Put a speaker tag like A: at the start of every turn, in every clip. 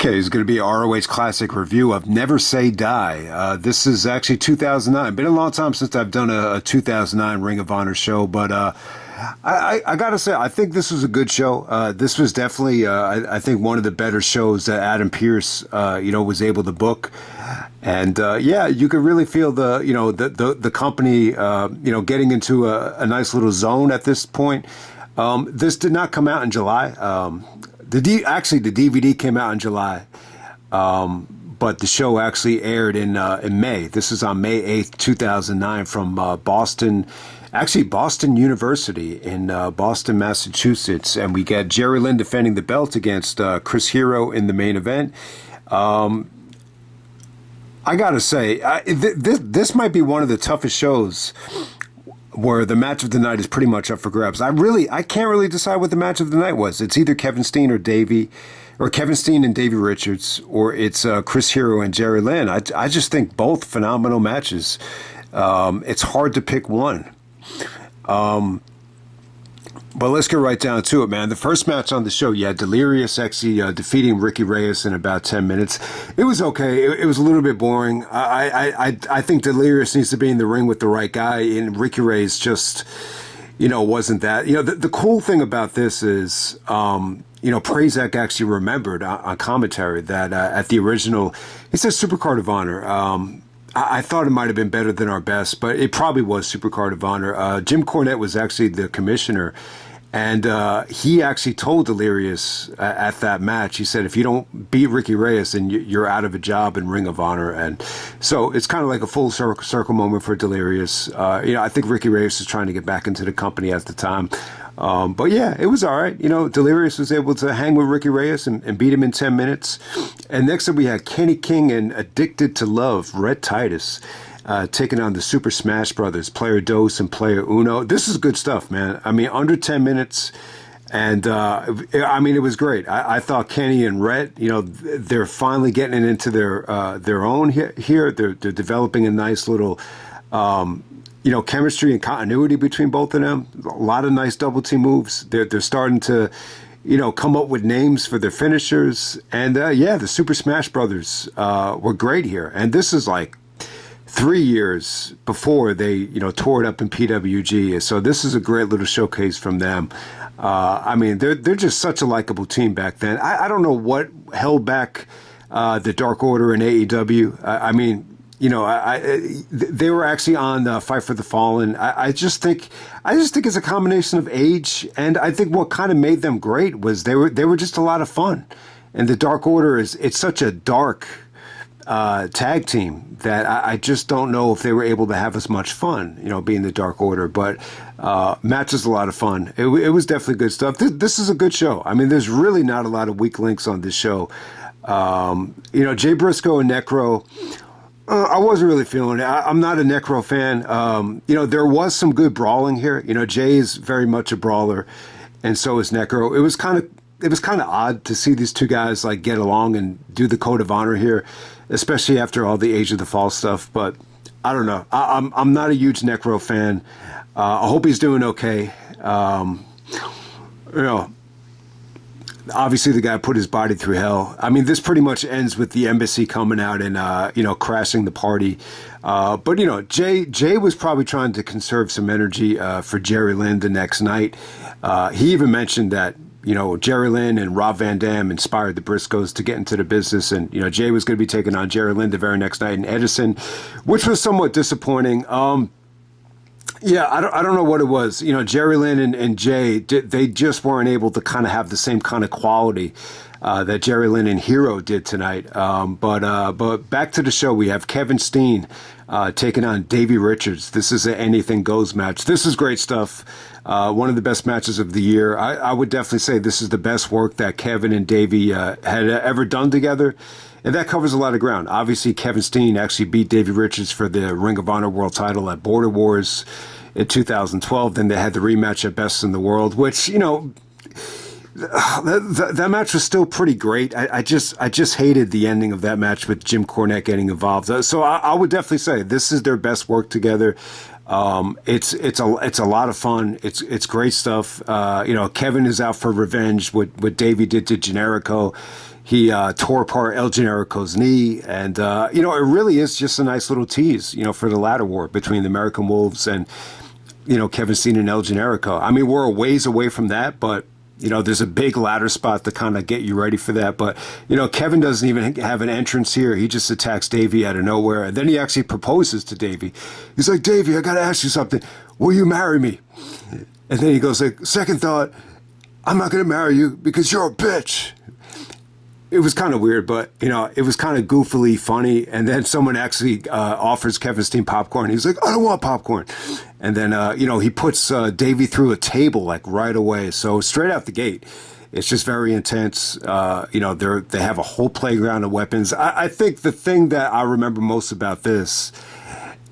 A: Okay, it's going to be a ROH Classic review of Never Say Die. This is actually 2009. Been a long time since I've done a 2009 Ring of Honor show, but I got to say, I think this was a good show. This was definitely, I think, one of the better shows that Adam Pearce, was able to book. And yeah, you could really feel the company, getting into a nice little zone at this point. This did not come out in July. The DVD came out in July, but the show actually aired in May. This is on May 8th, 2009 from Boston University in Boston, Massachusetts. And we got Jerry Lynn defending the belt against Chris Hero in the main event. I got to say, this might be one of the toughest shows where the match of the night is pretty much up for grabs. I can't really decide what the match of the night was. It's either Kevin Steen or Davey, or Kevin Steen and Davey Richards, or it's Chris Hero and Jerry Lynn. I just think both phenomenal matches. It's hard to pick one. But let's get right down to it, man. The first match on the show, you had Delirious actually defeating Ricky Reyes in about 10 minutes. It was okay. It was a little bit boring. I think Delirious needs to be in the ring with the right guy, and Ricky Reyes just, wasn't that. The cool thing about this is, Prazak actually remembered on commentary that at the original, it says Supercard of Honor. I thought it might have been better than our best, but it probably was Supercard of Honor. Jim Cornette was actually the commissioner, and he actually told Delirious at that match, he said, if you don't beat Ricky Reyes, then you're out of a job in Ring of Honor. And so it's kind of like a full circle moment for Delirious. I think Ricky Reyes was trying to get back into the company at the time. But yeah, it was all right. Delirious was able to hang with Ricky Reyes and beat him in 10 minutes. And next up we had Kenny King and Addicted to Love, Rhett Titus, taking on the Super Smash Brothers, Player Dos and Player Uno. This is good stuff, man. I mean, under 10 minutes. And, it was great. I thought Kenny and Rhett, they're finally getting into their own here. They're developing a nice little, chemistry and continuity between both of them. A lot of nice double team moves. They're starting to, come up with names for their finishers. And the Super Smash Brothers were great here. And this is like 3 years before they, tore it up in PWG. So this is a great little showcase from them. They're just such a likable team back then. I don't know what held back the Dark Order and AEW. They were actually on Fight for the Fallen. I just think it's a combination of age, and I think what kind of made them great was they were just a lot of fun. And the Dark Order it's such a dark tag team that I just don't know if they were able to have as much fun, being the Dark Order. But match is a lot of fun. It was definitely good stuff. This is a good show. There's really not a lot of weak links on this show. Jay Briscoe and Necro. I wasn't really feeling it. I'm not a Necro fan. There was some good brawling here. Jay is very much a brawler, and so is Necro. It was kind of odd to see these two guys like get along and do the Code of Honor here, especially after all the Age of the Fall stuff. But I don't know. I'm not a huge Necro fan. I hope he's doing okay. Obviously, the guy put his body through hell. This pretty much ends with the embassy coming out and, crashing the party. But Jay was probably trying to conserve some energy for Jerry Lynn the next night. He even mentioned that, Jerry Lynn and Rob Van Dam inspired the Briscoes to get into the business. And, Jay was going to be taking on Jerry Lynn the very next night in Edison, which was somewhat disappointing. Yeah, I don't know what it was. Jerry Lynn and Jay, they just weren't able to kind of have the same kind of quality that Jerry Lynn and Hero did tonight. But back to the show, we have Kevin Steen taking on Davey Richards. This is an anything goes match. This is great stuff. One of the best matches of the year. I would definitely say this is the best work that Kevin and Davey had ever done together. And that covers a lot of ground. Obviously, Kevin Steen actually beat Davey Richards for the Ring of Honor World title at Border Wars in 2012. Then they had the rematch at Best in the World, which, that match was still pretty great. I just hated the ending of that match with Jim Cornette getting involved. So I would definitely say this is their best work together. It's a lot of fun. It's great stuff. Kevin is out for revenge. What Davey did to Generico. He tore apart El Generico's knee, and it really is just a nice little tease, for the ladder war between the American Wolves and Kevin Steen and El Generico. I mean, we're a ways away from that, but there's a big ladder spot to kind of get you ready for that. But Kevin doesn't even have an entrance here. He just attacks Davey out of nowhere, and then he actually proposes to Davey. He's like, "Davey, I got to ask you something. Will you marry me?" And then he goes like, "Second thought, I'm not going to marry you because you're a bitch." It was kind of weird, but, it was kind of goofily funny. And then someone actually offers Kevin Steen popcorn. He's like, "I don't want popcorn." And then, he puts Davey through a table, like, right away. So straight out the gate, it's just very intense. They have a whole playground of weapons. I think the thing that I remember most about this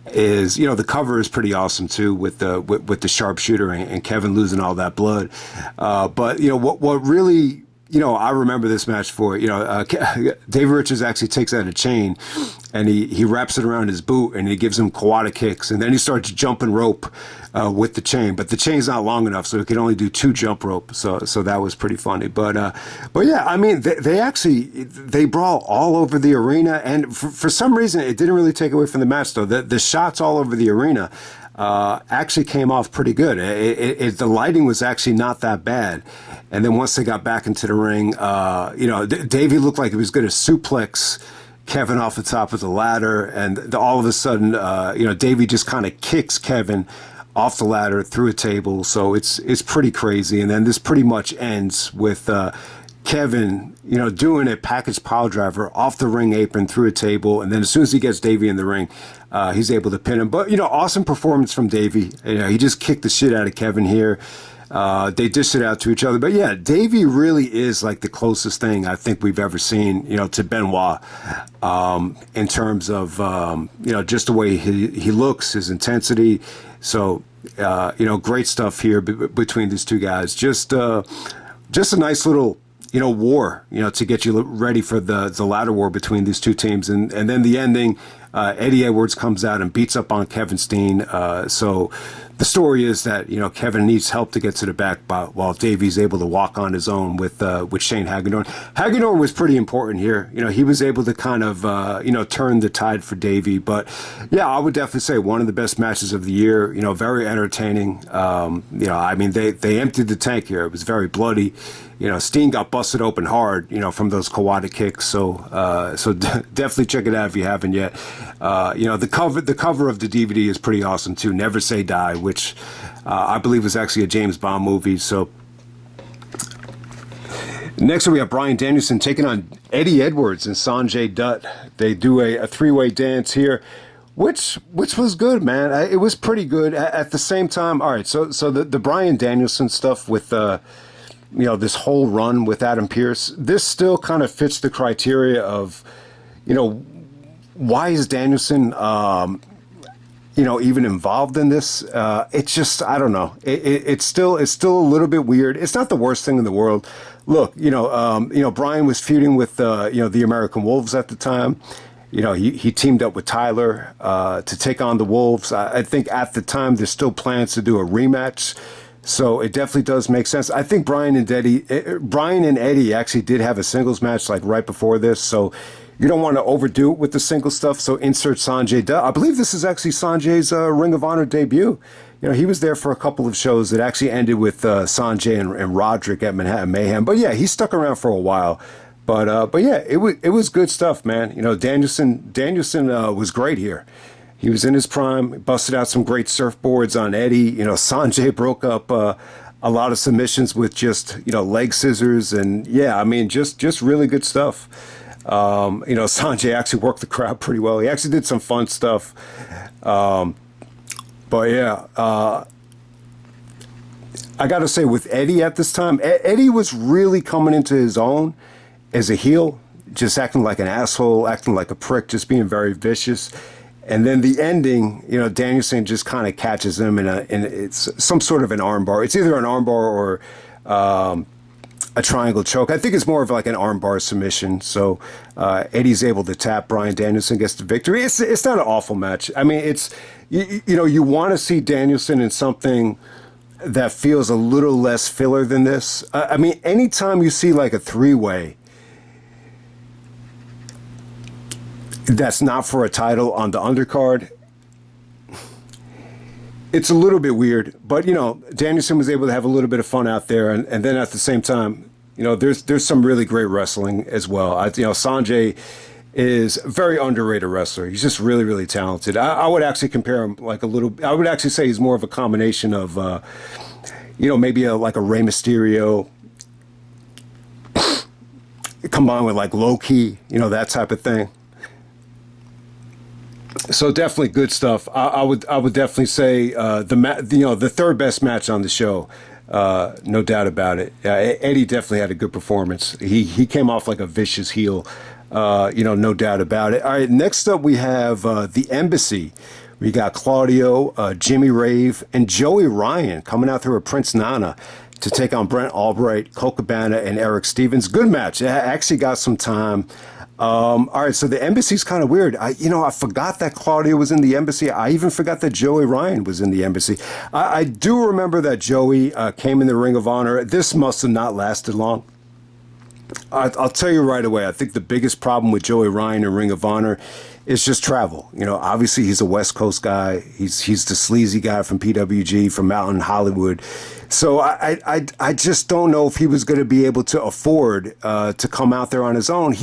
A: is, the cover is pretty awesome too, with the sharpshooter and Kevin losing all that blood. But what really, I remember this match for, Davey Richards actually takes out a chain and he wraps it around his boot and he gives him Kawada kicks, and then he starts jumping rope with the chain, but the chain's not long enough, so he can only do 2 jump rope. So that was pretty funny. But yeah, I mean, they brawl all over the arena, and for some reason it didn't really take away from the match though. The shots all over the arena actually came off pretty good. The lighting was actually not that bad. And then once they got back into the ring, Davey looked like he was going to suplex Kevin off the top of the ladder. And all of a sudden, Davey just kind of kicks Kevin off the ladder through a table. So it's pretty crazy. And then this pretty much ends with Kevin, doing a package pile driver off the ring apron through a table. And then as soon as he gets Davey in the ring, he's able to pin him. But, awesome performance from Davey. He just kicked the shit out of Kevin here. They dished it out to each other. But yeah, Davey really is like the closest thing I think we've ever seen, to Benoit, in terms of, just the way he looks, his intensity. So, great stuff here between these two guys. Just a nice little, war, to get you ready for the ladder war between these two teams. And then the ending, Eddie Edwards comes out and beats up on Kevin Steen. So the story is that, Kevin needs help to get to the back while Davey's able to walk on his own with Shane Hagedorn. Hagedorn was pretty important here. He was able to kind of, turn the tide for Davey. But yeah, I would definitely say one of the best matches of the year, very entertaining. I mean, they emptied the tank here. It was very bloody. Steen got busted open hard, from those Kawada kicks. So definitely check it out if you haven't yet. The cover of the DVD is pretty awesome too. Never Say Die, which I believe was actually a James Bond movie. So next we have Bryan Danielson taking on Eddie Edwards and Sonjay Dutt. They do a 3-way dance here, which was good, man. It was pretty good. At the same time, all right. So the Bryan Danielson stuff with this whole run with Adam Pearce, this still kind of fits the criteria of, why is Danielson, even involved in this? It's just, I don't know. It's still a little bit weird. It's not the worst thing in the world. Look, Bryan was feuding with, the American Wolves at the time. He teamed up with Tyler to take on the Wolves. I think at the time there's still plans to do a rematch. So it definitely does make sense. I think Bryan and Eddie actually did have a singles match like right before this. So you don't want to overdo it with the single stuff. So insert Sonjay Dutt. I believe this is actually Sonjay's Ring of Honor debut. He was there for a couple of shows that actually ended with Sonjay and Roderick at Manhattan Mayhem. But yeah, he stuck around for a while. But yeah, it was good stuff, man. Danielson was great here. He was in his prime, busted out some great surfboards on Eddie. Sonjay broke up a lot of submissions with just, leg scissors. And yeah, I mean, just really good stuff. Sonjay actually worked the crowd pretty well. He actually did some fun stuff. But yeah, I got to say with Eddie at this time, Eddie was really coming into his own as a heel, just acting like an asshole, acting like a prick, just being very vicious. And then the ending, Danielson just kind of catches him in it's some sort of an armbar. It's either an armbar or a triangle choke. I think it's more of like an armbar submission. So Eddie's able to tap. Bryan Danielson gets the victory. It's not an awful match. I mean, it's you want to see Danielson in something that feels a little less filler than this. I mean, anytime you see like a 3-way, that's not for a title on the undercard. It's a little bit weird, but Danielson was able to have a little bit of fun out there, and then at the same time, there's some really great wrestling as well. Sonjay is a very underrated wrestler. He's just really, really talented. I would actually compare him like a little. I would actually say he's more of a combination of, maybe like a Rey Mysterio combined with like low key, that type of thing. So definitely good stuff. I would definitely say the third best match on the show, no doubt about it. Eddie definitely had a good performance. He came off like a vicious heel, no doubt about it. All right, next up we have the Embassy. We got Claudio, Jimmy Rave, and Joey Ryan coming out through a Prince Nana to take on Brent, Albright, Colt Cabana, and Erick Stevens. Good match. It actually got some time. All right, so the Embassy's kind of weird. I forgot that Claudio was in the Embassy. I even forgot that Joey Ryan was in the Embassy. I do remember that Joey came in the Ring of Honor. This must have not lasted long. I'll tell you right away, I think the biggest problem with Joey Ryan in Ring of Honor is just travel. Obviously he's a West Coast guy. He's the sleazy guy from PWG, from out in Hollywood. So I just don't know if he was going to be able to afford to come out there on his own.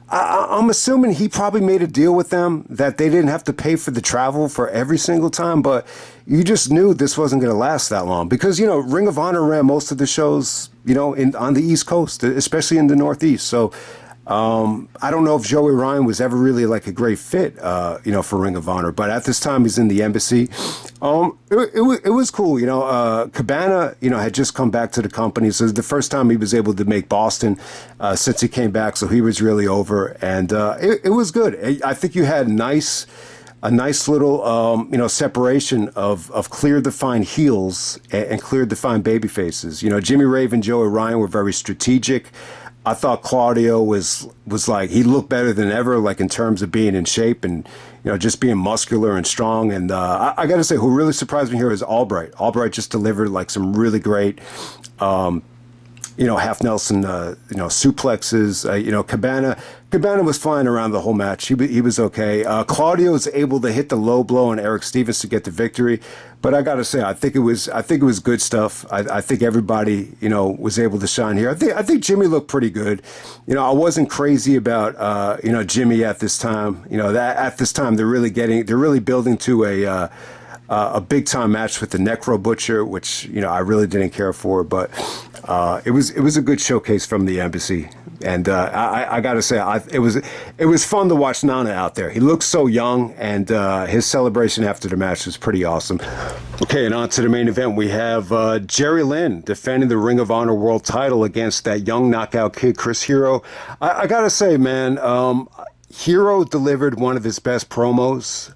A: I'm assuming he probably made a deal with them that they didn't have to pay for the travel for every single time, but you just knew this wasn't going to last that long because, Ring of Honor ran most of the shows, on the East Coast, especially in the Northeast. So I don't know if Joey Ryan was ever really like a great fit, for Ring of Honor, but at this time he's in the Embassy. It was cool. Cabana, had just come back to the company. So the first time he was able to make Boston, since he came back. So he was really over and, it was good. I think you had a nice little, separation of clear defined heels and clear defined baby faces. Jimmy Rave and Joey Ryan were very strategic. I thought Claudio was like, he looked better than ever, like in terms of being in shape and, just being muscular and strong. And I got to say, who really surprised me here is Albright. Albright just delivered like some really great, half Nelson, suplexes. Cabana was flying around the whole match. He was okay. Claudio was able to hit the low blow on Erick Stevens to get the victory. But I got to say, I think it was good stuff. I think everybody, was able to shine here. I think Jimmy looked pretty good. I wasn't crazy about, Jimmy at this time. That at this time they're really building to a big time match with the Necro Butcher, which I really didn't care for, but it was a good showcase from the Embassy. And I got to say, it was fun to watch Nana out there. He looked so young, and his celebration after the match was pretty awesome. Okay, and on to the main event. We have Jerry Lynn defending the Ring of Honor World title against that young knockout kid, Chris Hero. I got to say, man, Hero delivered one of his best promos.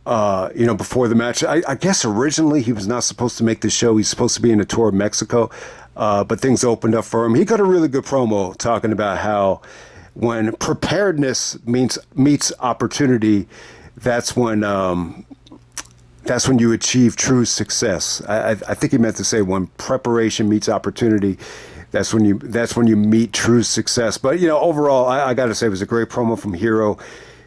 A: Before the match. I guess originally he was not supposed to make the show. He's supposed to be in a tour of Mexico. But things opened up for him. He got a really good promo talking about how when preparedness meets opportunity, that's when you achieve true success. I think he meant to say when preparation meets opportunity, that's when you meet true success. But overall, I got to say it was a great promo from Hero.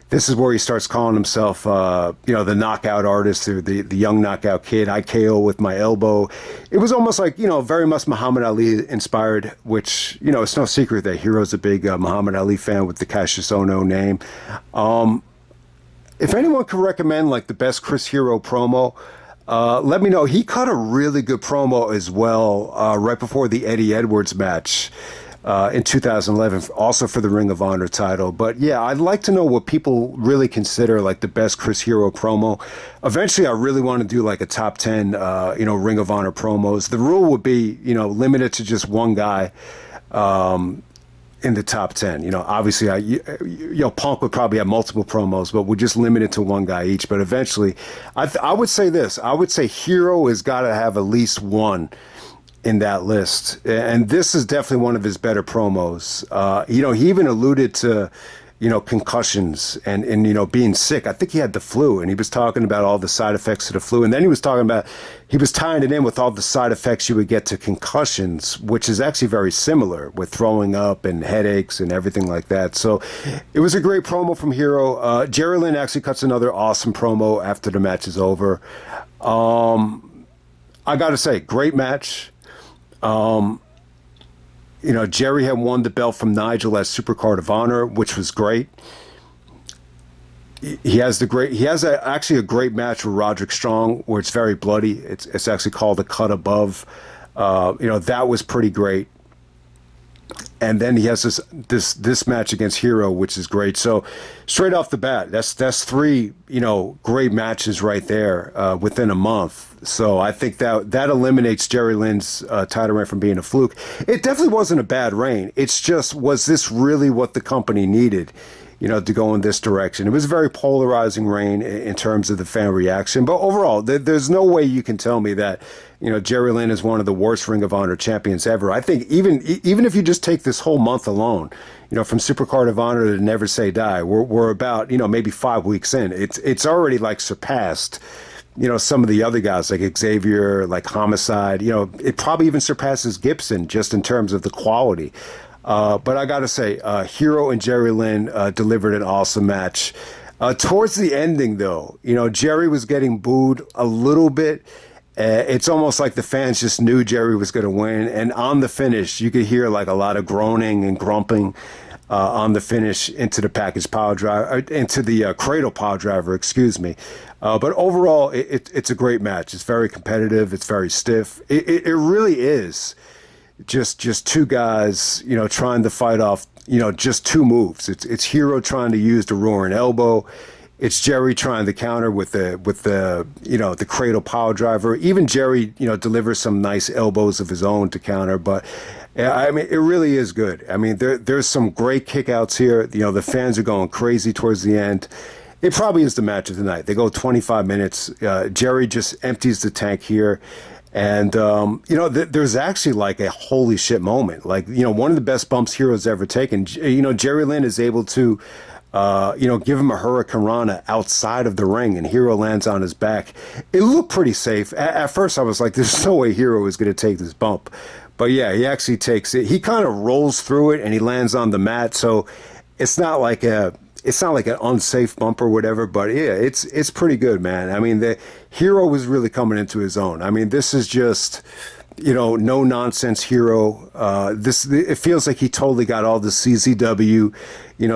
A: This is where he starts calling himself, the knockout artist, or the young knockout kid. I KO with my elbow. It was almost like, very much Muhammad Ali inspired, which, it's no secret that Hero's a big Muhammad Ali fan with the Cassius Ohno name. If anyone could recommend like the best Chris Hero promo, let me know. He cut a really good promo as well right before the Eddie Edwards match. In 2011, also for the Ring of Honor title. But yeah, I'd like to know what people really consider like the best Chris Hero promo. Eventually, I really want to do like a top 10, Ring of Honor promos. The rule would be, limited to just one guy in the top 10. Obviously, Punk would probably have multiple promos, but we're just limited to one guy each. But eventually, I would say this. I would say Hero has got to have at least one in that list, and this is definitely one of his better promos. He even alluded to, concussions and being sick. I think he had the flu, and he was talking about all the side effects of the flu. And then he was talking about, he was tying it in with all the side effects you would get to concussions, which is actually very similar with throwing up and headaches and everything like that. So it was a great promo from Hero. Jerry Lynn actually cuts another awesome promo after the match is over. I got to say, great match. Jerry had won the belt from Nigel as Supercard of Honor, which was great. He has actually a great match with Roderick Strong, where it's very bloody. It's actually called a cut above. That was pretty great. And then he has this match against Hero, which is great. So straight off the bat, that's three great matches right there within a month. So I think that eliminates Jerry Lynn's title reign from being a fluke. It definitely wasn't a bad reign. It's just, was this really what the company needed, to go in this direction? It was a very polarizing reign in terms of the fan reaction. But overall, there's no way you can tell me that, Jerry Lynn is one of the worst Ring of Honor champions ever. I think even if you just take this whole month alone, from Supercard of Honor to Never Say Die, we're about, maybe 5 weeks in. It's already like surpassed, some of the other guys like Xavier, like Homicide. It probably even surpasses Gibson just in terms of the quality. But I got to say, Hero and Jerry Lynn delivered an awesome match. Towards the ending, though, Jerry was getting booed a little bit. It's almost like the fans just knew Jerry was going to win. And on the finish, you could hear like a lot of groaning and grumping on the finish into the package power driver, into the cradle power driver, excuse me. But overall, it's a great match. It's very competitive. It's very stiff. It really is just two guys, trying to fight off, just two moves. It's Hero trying to use the roaring elbow. It's Jerry trying to counter with the cradle power driver. Even Jerry, delivers some nice elbows of his own to counter. But I mean, it really is good. I mean, there's some great kickouts here. The fans are going crazy towards the end. It probably is the match of the night. They go 25 minutes. Jerry just empties the tank here. And, there's actually like a holy shit moment. Like, one of the best bumps Hero's ever taken. Jerry Lynn is able to, give him a Hurricane Rana outside of the ring, and Hero lands on his back. It looked pretty safe. At first, I was like, there's no way Hero is going to take this bump. But yeah, he actually takes it. He kind of rolls through it, and he lands on the mat. So it's not like an unsafe bump or whatever, but yeah, it's pretty good, man. I mean, the Hero was really coming into his own. I mean, this is just, no nonsense Hero. It feels like he totally got all the CZW,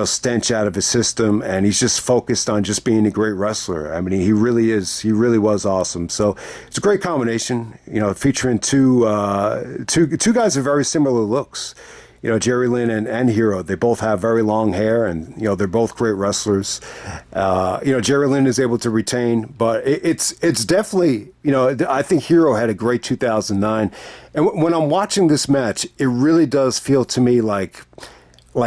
A: stench out of his system, and he's just focused on just being a great wrestler. I mean, he really is. He really was awesome. So it's a great combination, featuring two guys with very similar looks. Jerry Lynn and Hero, they both have very long hair, and, they're both great wrestlers. Jerry Lynn is able to retain, but it's definitely, I think Hero had a great 2009. And when I'm watching this match, it really does feel to me like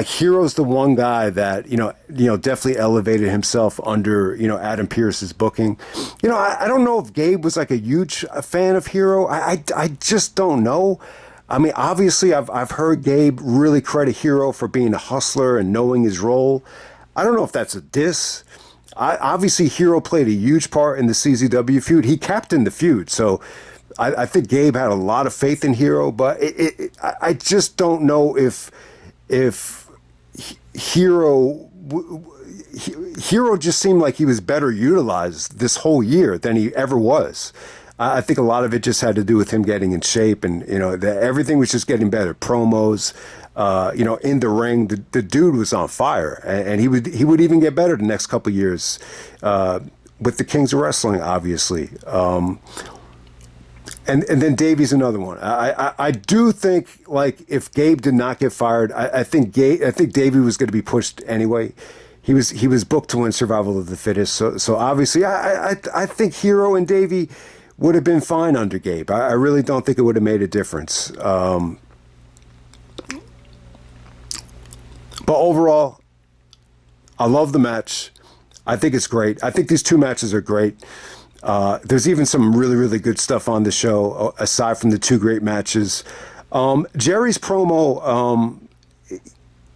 A: Hero's the one guy that, definitely elevated himself under, Adam Pearce's booking. I don't know if Gabe was like a huge fan of Hero. I just don't know. I mean, obviously, I've heard Gabe really credit Hero for being a hustler and knowing his role. I don't know if that's a diss. Obviously, Hero played a huge part in the CZW feud. He captained the feud, so I think Gabe had a lot of faith in Hero. But I just don't know if Hero just seemed like he was better utilized this whole year than he ever was. I think a lot of it just had to do with him getting in shape, and everything was just getting better. Promos, in the ring, the dude was on fire, and he would even get better the next couple of years with the Kings of Wrestling, obviously. And then Davey's another one. I do think, like, if Gabe did not get fired, I think Davey was going to be pushed anyway. He was booked to win Survival of the Fittest. So obviously, I think Hero and Davey would have been fine under Gabe. I really don't think it would have made a difference. But overall, I love the match. I think it's great. I think these two matches are great. There's even some really, really good stuff on the show, aside from the two great matches. Jerry's promo,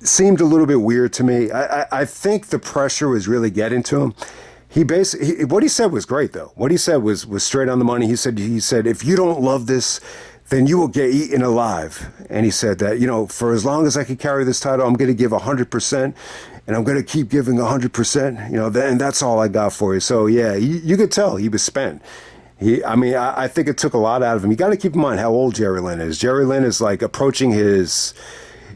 A: seemed a little bit weird to me. I think the pressure was really getting to him. What he said was great though. What he said was straight on the money. He said if you don't love this, then you will get eaten alive. And he said that, for as long as I can carry this title, I'm going to give 100%, and I'm going to keep giving 100%, and that's all I got for you. So yeah, you could tell he was spent. I think it took a lot out of him. You got to keep in mind how old Jerry Lynn is. Jerry Lynn is like approaching his,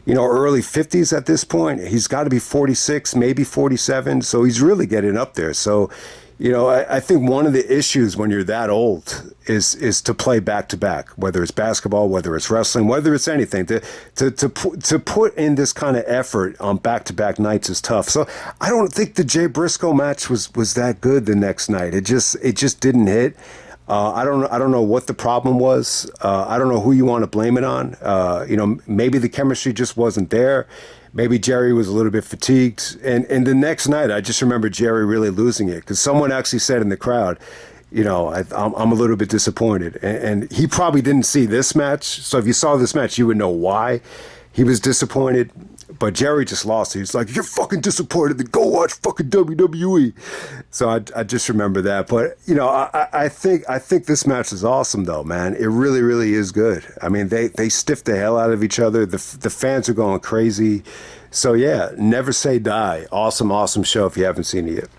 A: early 50s at this point. He's got to be 46, maybe 47. So he's really getting up there. So, I think one of the issues when you're that old is to play back to back, whether it's basketball, whether it's wrestling, whether it's anything. To put in this kind of effort on back to back nights is tough. So I don't think the Jay Briscoe match was that good the next night. It just didn't hit. I don't know what the problem was. I don't know who you want to blame it on. Maybe the chemistry just wasn't there. Maybe Jerry was a little bit fatigued. And the next night, I just remember Jerry really losing it because someone actually said in the crowd, I'm a little bit disappointed. And he probably didn't see this match. So if you saw this match, you would know why he was disappointed. But Jerry just lost. He's like, you're fucking disappointed. Then go watch fucking WWE. So I just remember that. But, I think this match is awesome, though, man. It really, really is good. I mean, they stiffed the hell out of each other. The fans are going crazy. So, yeah, never say die. Awesome, awesome show if you haven't seen it yet.